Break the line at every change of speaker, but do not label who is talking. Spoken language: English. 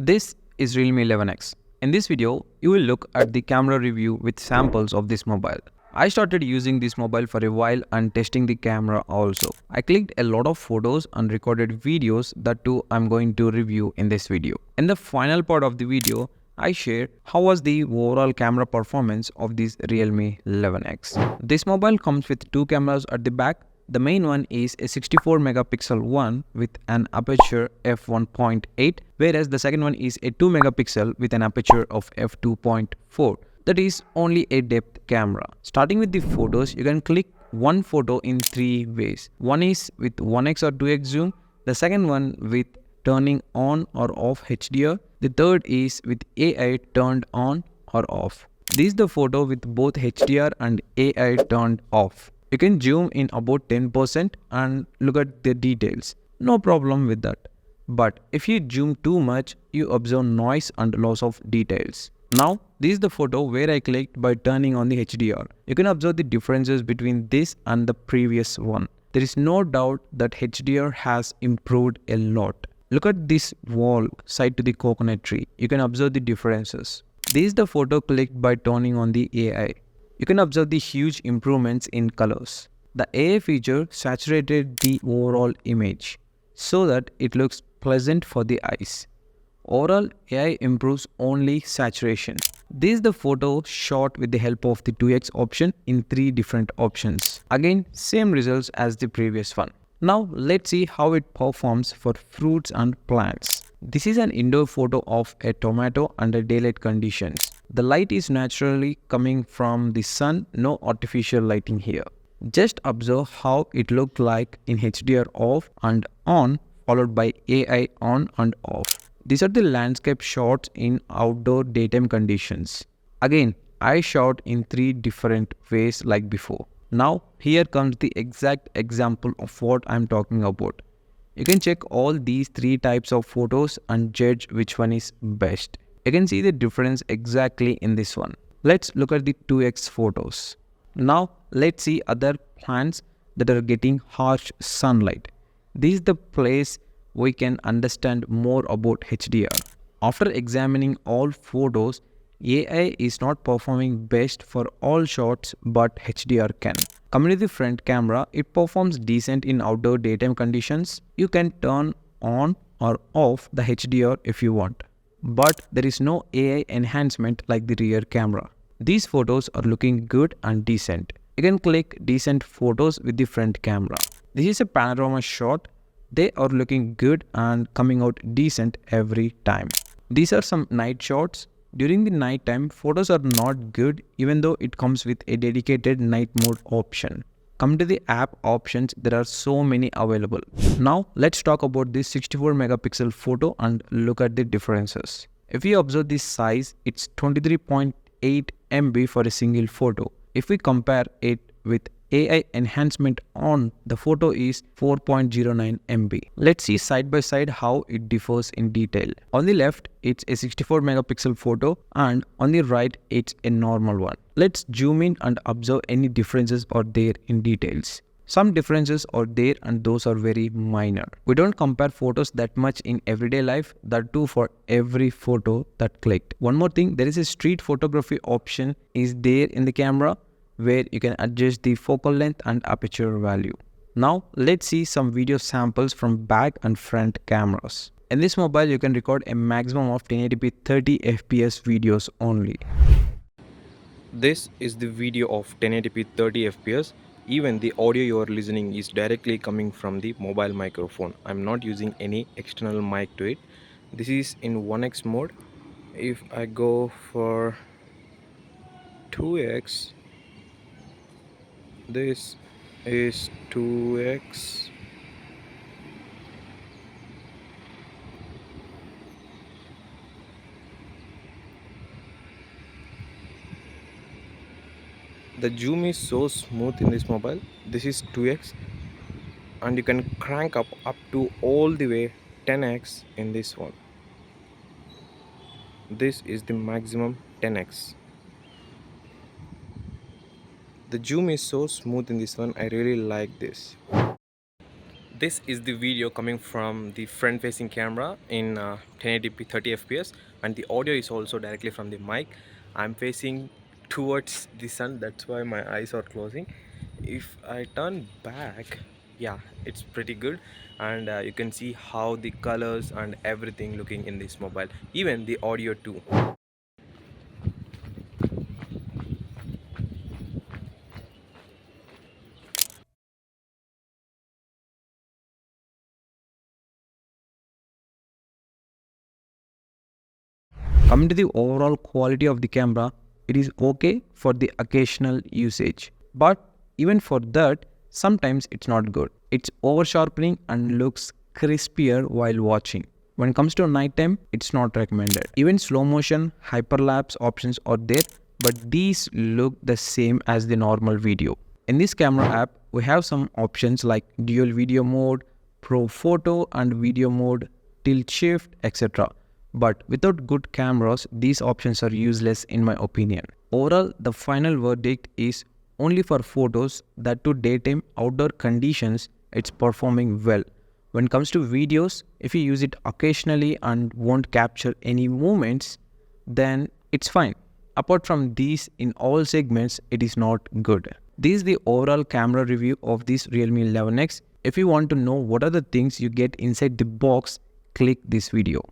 This is Realme 11x. In this video, you will look at the camera review with samples of this mobile. I started using this mobile for a while and testing the camera also. I clicked a lot of photos and recorded videos that too I'm going to review in this video. In the final part of the video, I share how was the overall camera performance of this Realme 11x. This mobile comes with two cameras at the back. The main one is a 64 megapixel one with an aperture f1.8, whereas the second one is a 2 megapixel with an aperture of f2.4. That is only a depth camera. Starting with the photos, you can click one photo in three ways. One is with 1x or 2x zoom, the second one with turning on or off HDR, the third is with AI turned on or off. This is the photo with both HDR and AI turned off. You can zoom in about 10% and look at the details. No problem with that. But if you zoom too much, you observe noise and loss of details. Now, this is the photo where I clicked by turning on the HDR. You can observe the differences between this and the previous one. There is no doubt that HDR has improved a lot. Look at this wall side to the coconut tree. You can observe the differences. This is the photo clicked by turning on the AI. You can observe the huge improvements in colors. The AI feature saturated the overall image so that it looks pleasant for the eyes. Overall, AI improves only saturation. This is the photo shot with the help of the 2x option in three different options. Again, same results as the previous one. Now let's see how it performs for fruits and plants. This is an indoor photo of a tomato under daylight conditions. The light is naturally coming from the sun, no artificial lighting here. Just observe how it looked like in HDR off and on, followed by AI on and off. These are the landscape shots in outdoor daytime conditions. Again, I shot in three different ways like before. Now, here comes the exact example of what I'm talking about. You can check all these three types of photos and judge which one is best. You can see the difference exactly in this one. Let's look at the 2x photos. Now let's see other plants that are getting harsh sunlight. This is the place we can understand more about HDR. After examining all photos, AI is not performing best for all shots but HDR can. Coming to the front camera, it performs decent in outdoor daytime conditions. You can turn on or off the HDR if you want. But there is no AI enhancement like the rear camera. These photos are looking good and decent. You can click decent photos with the front camera. This is a panorama shot. They are looking good and coming out decent every time. These are some night shots. During the night time, photos are not good even though it comes with a dedicated night mode option. Come to the app options, there are so many available. Now let's talk about this 64 megapixel photo and look at the differences. If we observe this size, it's 23.8 MB for a single photo. If we compare it with AI enhancement on, the photo is 4.09 MB. Let's see side by side how it differs in detail. On the left, it's a 64 megapixel photo and on the right, it's a normal one. Let's zoom in and observe any differences are there in details. Some differences are there and those are very minor. We don't compare photos that much in everyday life, that too for every photo that clicked. One more thing, there is a street photography option is there in the camera where you can adjust the focal length and aperture value. Now let's see some video samples from back and front cameras. In this mobile you can record a maximum of 1080p 30 fps videos only.
This is the video of 1080p 30 fps. Even the audio you are listening is directly coming from the mobile microphone. I'm not using any external mic to it. This is in 1x mode. If I go for 2x, this is 2x. The zoom is so smooth in this mobile. This is 2x and you can crank up to all the way 10x in this one. This is the maximum 10x. The zoom is so smooth in this one. I really like this. This is the video coming from the front facing camera in 1080p 30 fps, and the audio is also directly from the mic. I'm facing towards the sun, that's why my eyes are closing. If I turn back, yeah, it's pretty good, and you can see how the colors and everything looking in this mobile, even the audio too.
Coming to the overall quality of the camera, it is okay for the occasional usage. But even for that, sometimes it's not good. It's over sharpening and looks crispier while watching. When it comes to nighttime, it's not recommended. Even slow motion, hyperlapse options are there, but these look the same as the normal video. In this camera app, we have some options like dual video mode, pro photo and video mode, tilt shift, etc. But without good cameras, these options are useless in my opinion. Overall, the final verdict is only for photos, that to daytime outdoor conditions, it's performing well. When it comes to videos, if you use it occasionally and won't capture any movements, then it's fine. Apart from these, in all segments, it is not good. This is the overall camera review of this Realme 11x. If you want to know what are the things you get inside the box, click this video.